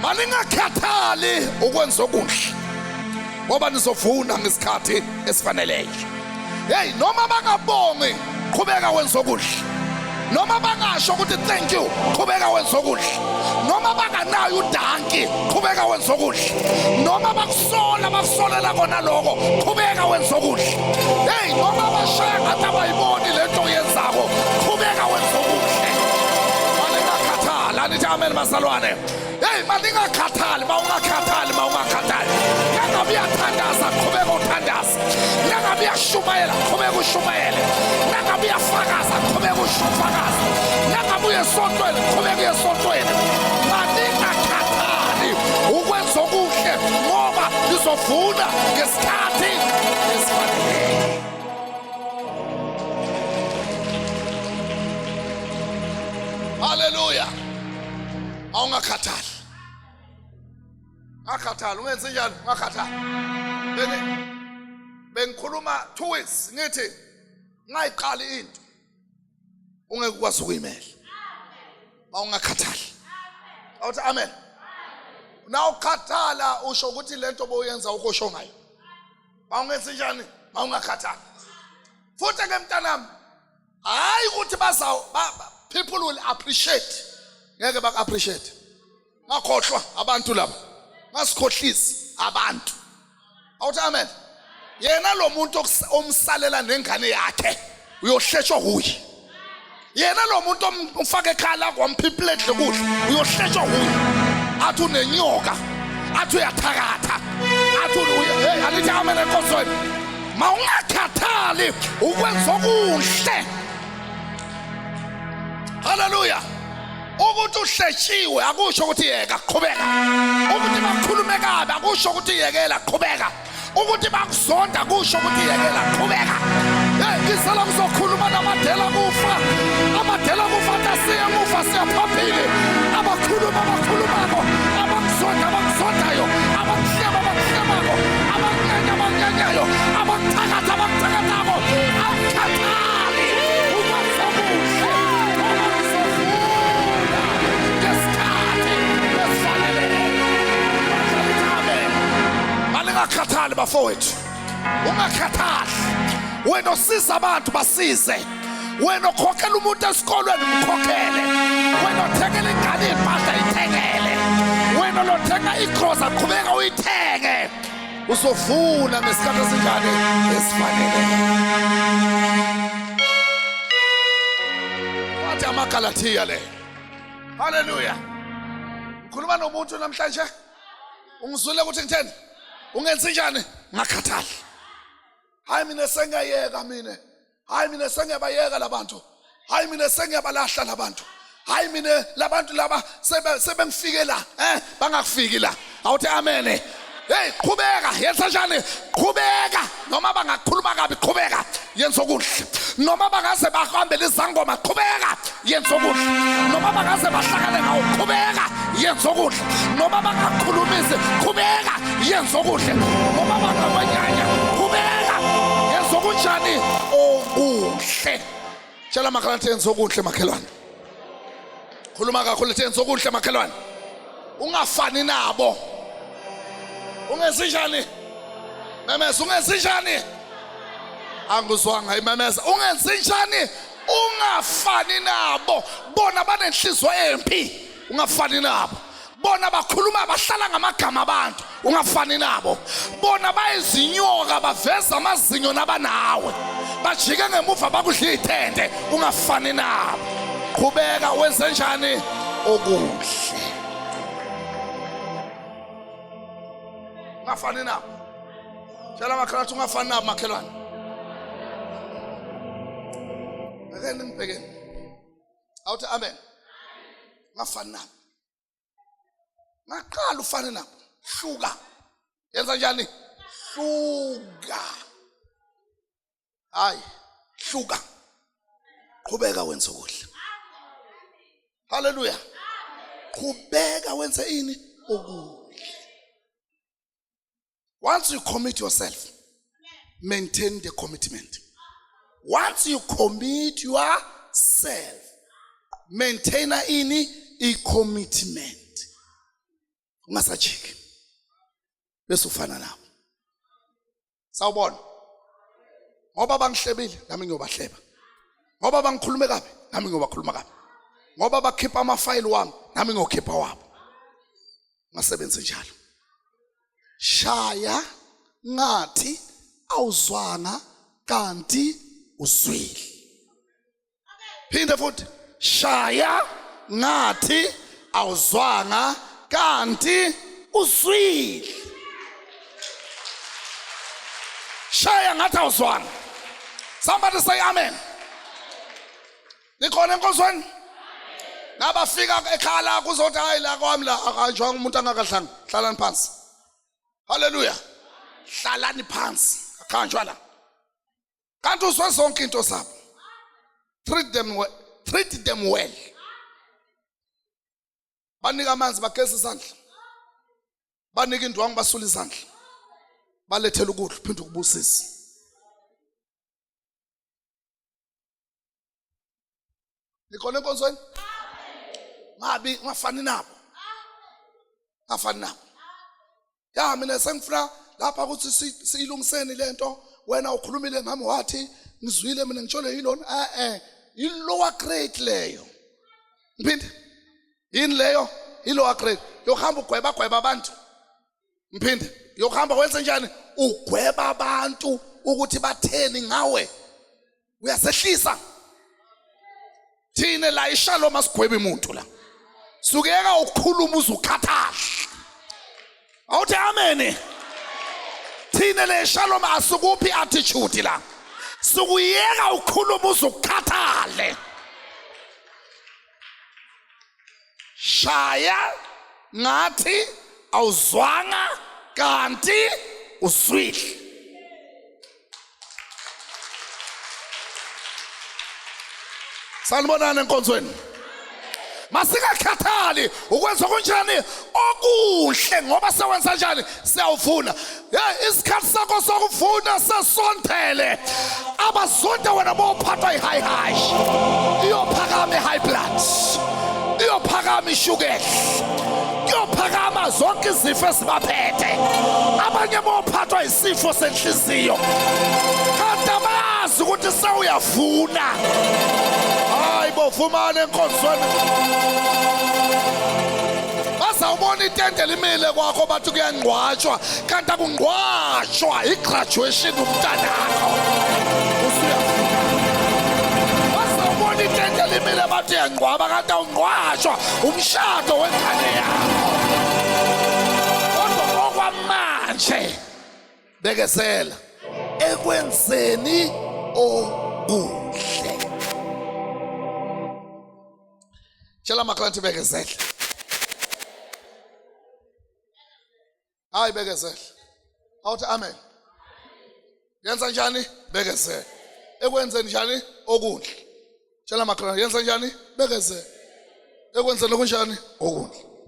Malingakhathali ukwenza okuhle ngoba nizovuna ngesikhathi esifaneleyo. Hey, noma bangabongi qhubeka wenza okuhle. Noma bangasho ukuthi thank you qhubeka wenza okuhle. Noma banganayo udanki qhubeka wenza okuhle. Noma bakusolela kona lokho qhubeka wenza okuhle. Hey, noma bashaya ngathi abayiboni lento oyenzako qhubeka wenza okuhle. Malingakhathali, anithi amen bazalwane. Hey, malingakhathali, mawungakhathali. Nangabe uyathandaza qhubeka uthandaza. Nangabe uyashumayela qhubeka ushumayele. Nangabe uyafakaza qhubeka ufakaza. Nangabe uye esontweni qhubeka uye esontweni. Malingakhathali ukwenza okuhle ngoba nizovuna ngesikhathi esifaneleyo. Hallelujah. Awungakhathali. Ngakhathali ungenze njani? Ngakhathali. Bengikhuluma 2 weeks ngithi ngayiqali into ungeke ukwazi ukuyimela. Awungakhathali. Awuthi amen. Nawukhathala usho ukuthi lento boyenza ukosho ngayo. Awungenze njani? Awungakhathali. Futhi ke mntanami hayi ukuthi people will appreciate. Ngeke bak appreciate. Ngakhohlwa abantu laba. Ngasikhohlisi abantu. Awuthi amen. Yena lo muntu omsalela nengane yakhe uyohleshwa kuye. Yena lo muntu umfaka ekhala kwamphipledle kuhle uyohleshwa kuye. Athi unenyoka, athi uyathakatha, athi hey alithi amen enkosini. Mawungakhathali ukwenza okuhle. Hallelujah. Ukuthi uhleshiwe akusho ukuthi yeka qhubeka. Ukuthi bakhulume kabi akusho ukuthi yekela qhubeka. Ukuthi bakuzonda akusho ukuthi yekela qhubeka. Hey, ngisala kuzokhuluma namadela kufa. Amadela kufa tasiya kufa siyaphaphile. Abakhulumako abakuzondayo abakuhlebako abanyanyayo abakuthakathako akhathali ukwenza okuhle. Ungakhathali bafowethu. Ungakhathali. Wena osiza abantu basize. Wena ukhokhela umuntu esikolweni umkhokhele. Wena uthengele ingane impahla ithengele. Wena lothenga igroza qhubeka uyithenge. Uzovuna ngesikhathi esinjani esifanele. Wathi amaGalathiya le. Hallelujah. Ngikhuluma nomuntu namhlanje. Ungizwile ukuthi ngitheni? Ungenze njani? Ngakhathali. Hayi mina sengiyayeka mina. Hayi mina sengiyabayeka labantu. Hayi mina sengiyabalahla labantu. Hayi mina labantu laba sebengifike la, bangakufiki la. Awuthi amen. Hey, qhubeka, yenza njani? Qhubeka. Noma bangakhuluma kabi qhubeka. Yenza okuhle. Noma bangaze bahambele izangoma qhubeka. Yenza okuhle. Noma bangaze bahlakane ngawo qhubeka. Yenza okuhle. Noma bangakhulumisi qhubeka. Yenza okuhle. Noma bangabanyanya qhubeka. Yenza okunjani? Okuhle. Tshela makhalane yenza okuhle makhelwane. Khuluma kakhulu yenza okuhle makhelwane. Ungafani nabo. Ungenze njani? Memeza ungenze njani? Angizwanga imemeza. Ungenze njani? Ungafani nabo. Bona banenhliziyo empi. Ungafani nabo. Bona bakhuluma bahlala ngamagama abantu. Ungafani nabo. Bona bayizinyoka baveza amazinyo nabanawe. Bajike ngemuva bakudla ithende. Ungafani nabo. Qhubeka wenze njani? Okuhle. Ungafani nabo. Tshela makhelwane ungafani nabo makhelwane. Ngeke nibhekeni. Awuthi amen. Ungafani nabo. Ngaqala ufane nabo. Hluka. Yenza njani? Hluka. Hayi, hluka. Qhubeka wenze okuhle. Hallelujah. Qhubeka wenze ini? Okuhle. Once you commit yourself, maintain the commitment. Once you commit yourself, maintain a commitment. ungasajiki bese ufana nabo. Sawubona, ngoba bangihlebile nami ngiyobahleba, ngoba bangikhulume kabi nami ngiyobakhuluma kabi, ngoba bakhipha amafayili wami nami ngiyokhipha wabo. Ngasebenze njalo. Shaya ngathi awuzwanga kanti uzwile. Phinde futhi, shaya ngathi awuzwanga kanti uzwile. Shaya ngathi awuzwanga. Somebody say amen. Nikhona enkonzweni? Nabafika ekhala kuzothi hayi la kwami la akanjwanga umuntu angakadlanga. Hlalani phansi. Hallelujah. Hlalani phansi. Akhanjwa la. Kanti uzwe zonke into zabo. Treat them well. Treat them well. Banika amanzi bageza izandla. Banika indwangu basula izandla. Balethela ukudla phinde ukubusisa. Nikhona enkonzweni? Ngabi ngafani nabo. Ngafani nabo. Ya mina sengifuna lapha ukuthi siyilungiseni lento, wena ukhulumile ngami wathi ngizwile mina ngitshole yilona. Ilower grade leyo. Mphinde. Yini leyo? Ilower grade. Yokuhamba ugweba abantu. Mphinde. Yokuhamba wenze njani? Ugweba abantu ukuthi batheni ngawe. Uyasehlisa. Thina la iShalom asigwebe umuntu la. Sukeka ukukhuluma uzukhathala. Awuthi amen. Thina la iShalom asukuphi attitude la. Sukuyeka ukukhuluma uzukhathale. Shaya ngathi awuzwanga kanti uzwile. Sanibonana enkonzweni. Masikakhathali ukwenza kunjani okuhle ngoba sewenza njani siyawufuna. Isikhathi sakho sokufuna sesonthele. Abazonda wena bophathwa i-high. Iyophakama i-high blood. Iyophakama ishukela. Iyophakama zonke izifo ezibaphethe. Abanye bophathwa isifo senhliziyo. Kanti abazi ukuthi sewuyafuna. Hayi bofumana enkonzweni. Bazawubona itende limile kwakho bathi kuyangqwatshwa kanti akungqwatshwa igraduation umntanakho. Usuyafuna. Bazawubona itende limile bathi yangqwaba kanti awungqwatshwa umshado wengane yakho. Kodwa okwamanje bekezela ekwenzeni okuhle. Tshela amaklanti bekezela. Hayi bekezela. Awuthi amen. Yenza njani? Bekezela. Ekwenzeni njani? Okuhle. Tshela amaklanti yenza njani? Bekezela. Ekwenzeni kunjani? Okuhle.